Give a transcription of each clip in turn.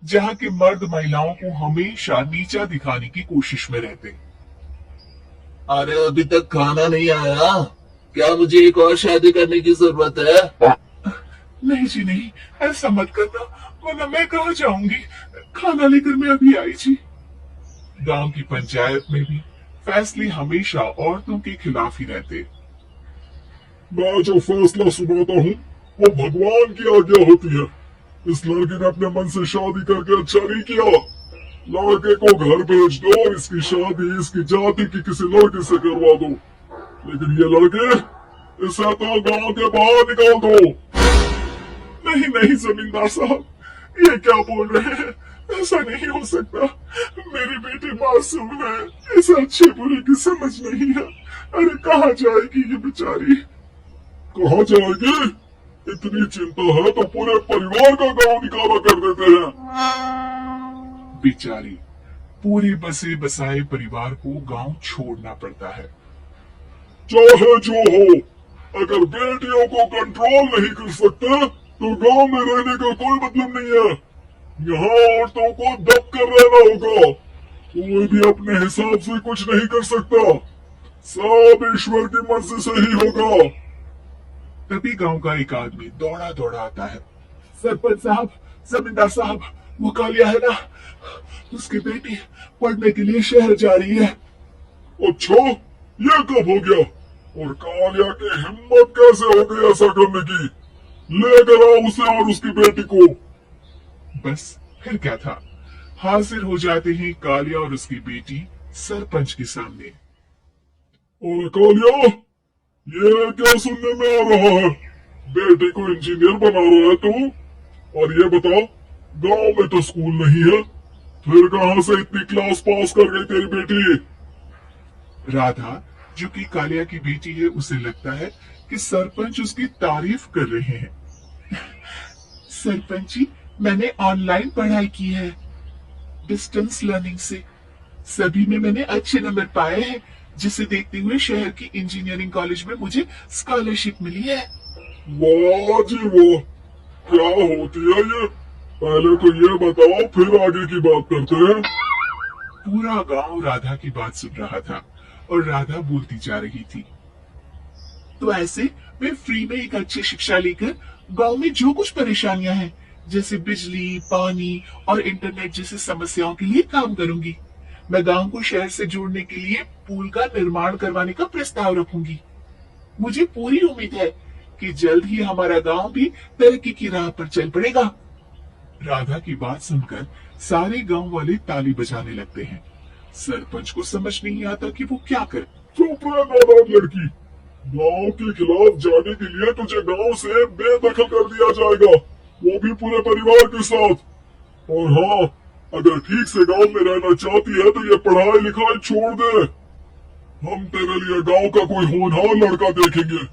जहाँ के मर्द महिलाओं को हमेशा नीचा दिखाने की कोशिश में रहते। अरे अभी तक खाना नहीं आया? क्या मुझे एक और शादी करने की जरूरत है? नहीं जी नहीं, ऐसा मत करना, वरना मैं कहाँ जाऊंगी। खाना लेकर मैं अभी आई जी। गांव की पंचायत में भी फैसले हमेशा औरतों के खिलाफ ही रहते। मैं जो फैसला सुनाता हूँ वो भगवान की आज्ञा होती है। इस लड़की ने अपने मन से शादी करके अच्छा नहीं किया। लड़के को घर भेज दो और इसकी शादी इसकी जाति की किसी लड़के से करवा दो। लेकिन ये लड़के, इसे तो गांव के बाहर निकाल दो। नहीं नहीं जमींदार साहब, ये क्या बोल रहे हैं? ऐसा नहीं हो सकता। मेरी बेटी मासूम है, इसे अच्छे बुरे की समझ नहीं है। अरे कहाँ जाएगी ये बेचारी? कहा जाएगी? इतनी चिंता है तो पूरे परिवार का गांव निकाला कर देते हैं। बेचारी, पूरे बसे बसाए परिवार को गांव छोड़ना पड़ता है। चाहे जो हो, अगर बेटियों को कंट्रोल नहीं कर सकते तो गांव में रहने का कोई मतलब नहीं है। यहाँ औरतों को दब कर रहना होगा। कोई भी अपने हिसाब से कुछ नहीं कर सकता। सब ईश्वर की मर्जी से ही होगा। तभी गांव का एक आदमी दौड़ा दौड़ा आता है। सरपंच साहब, जमींदार साहब, वो कालिया है ना, उसकी बेटी पढ़ने के लिए शहर जा रही है। अच्छा, ये कब हो गया? और कालिया की हिम्मत कैसे हो गई ऐसा करने की? लेकर आओ उसे और उसकी बेटी को। बस फिर क्या था, हाजिर हो जाते हैं कालिया और उसकी बेटी सरपंच के सामने। और कालिया, ये क्या सुनने में आ रहा है? बेटी को इंजीनियर बना रहा है तू? और ये बता, गांव में तो स्कूल नहीं है, फिर कहां से इतनी क्लास पास कर गई तेरी बेटी? राधा, जो कि कालिया की बेटी है, उसे लगता है कि सरपंच उसकी तारीफ कर रहे हैं। सरपंच जी, मैंने ऑनलाइन पढ़ाई की है, डिस्टेंस लर्निंग से। सभी में मैंने अच्छे नंबर पाए हैं, जिसे देखते हुए शहर की इंजीनियरिंग कॉलेज में मुझे स्कॉलरशिप मिली है। वाह जी वाह, क्या होती है ये? पहले तो ये बताओ, फिर आगे की बात करते हैं। पूरा गांव राधा की बात सुन रहा था और राधा बोलती जा रही थी। तो ऐसे मैं फ्री में एक अच्छी शिक्षा लेकर गांव में जो कुछ परेशानियां हैं, जैसे बिजली, पानी और इंटरनेट जैसी समस्याओं के लिए काम करूंगी। मैं गांव को शहर से जोड़ने के लिए पुल का निर्माण करवाने का प्रस्ताव रखूंगी। मुझे पूरी उम्मीद है कि जल्द ही हमारा गांव भी तरक्की की राह पर चल पड़ेगा। राधा की बात सुनकर सारे गांव वाले ताली बजाने लगते हैं। सरपंच को समझ नहीं आता कि वो क्या करे। चुप रह नादान लड़की। गांव के खिलाफ जाने के लिए तुझे गांव से बेदखल कर दिया जाएगा, वो भी पूरे परिवार के साथ। और हाँ, अगर ठीक से गांव में रहना चाहती है तो ये पढ़ाई लिखाई छोड़ दे। हम तेरे लिए गांव का कोई होनहार लड़का देखेंगे।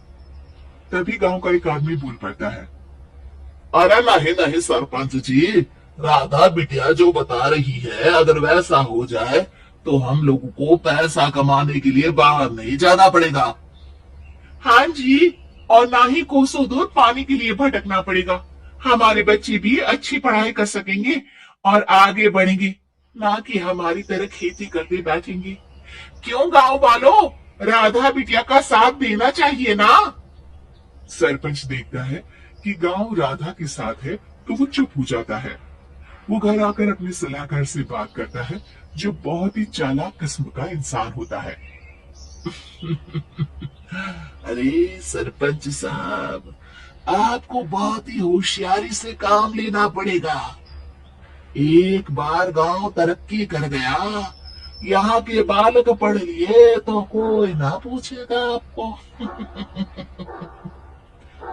तभी गांव का एक आदमी बोल पड़ता है। अरे नहीं नहीं सरपंच जी, राधा बिटिया जो बता रही है, अगर वैसा हो जाए तो हम लोगों को पैसा कमाने के लिए बाहर नहीं जाना पड़ेगा। हाँ जी, और ना ही कोसों दूर पानी के लिए भटकना पड़ेगा। हमारे बच्चे भी अच्छी पढ़ाई कर सकेंगे और आगे बढ़ेंगे, ना कि हमारी तरह खेती करते बैठेंगे। क्यों गांव वालों, राधा बिटिया का साथ देना चाहिए ना। सरपंच देखता है कि गांव राधा के साथ है, तो वो चुप हो जाता है। वो घर आकर अपने सलाहकार से बात करता है, जो बहुत ही चालाक किस्म का इंसान होता है। अरे सरपंच साहब, आपको बहुत ही होशियारी से काम लेना पड़ेगा। एक बार गांव तरक्की कर गया, यहाँ के बालक पढ़ लिए तो कोई ना पूछेगा आपको।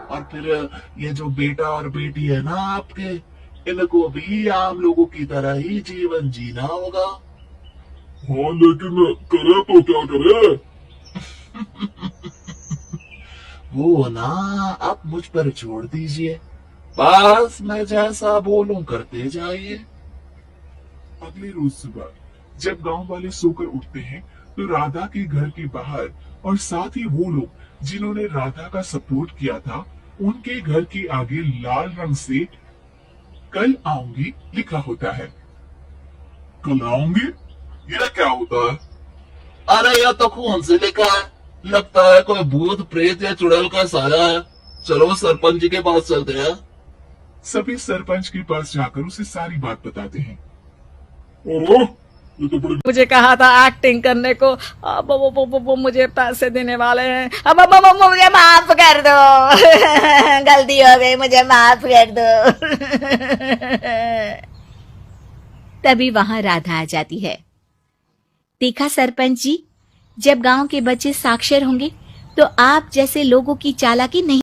और फिर ये जो बेटा और बेटी है ना आपके, इनको भी आम लोगों की तरह ही जीवन जीना होगा। हाँ, लेकिन करे तो क्या करे? वो ना, आप मुझ पर छोड़ दीजिए, बस मैं जैसा बोलूं करते जाइए। अगले रोज सुबह जब गांव वाले सोकर उठते हैं, तो राधा के घर के बाहर और साथ ही वो लोग जिन्होंने राधा का सपोर्ट किया था, उनके घर के आगे लाल रंग से कल आऊंगी लिखा होता है। कल आऊंगी, ये क्या होता है? अरे यह तो खून से लिखा है, लगता है कोई भूत प्रेत या चुड़ैल का साया है। चलो सरपंच जी के पास चलते हैं। सभी सरपंच के पास जाकर उसे सारी बात बताते हैं। और ये तो बड़ी मुझे कहा था एक्टिंग करने को, अब वो मुझे पैसे देने वाले हैं। अब मुझे माफ कर दो, गलती हो गई, मुझे माफ कर दो। तभी वहां राधा आ जाती है। देखा सरपंच जी, जब गांव के बच्चे साक्षर होंगे तो आप जैसे लोगों की चालाकी नहीं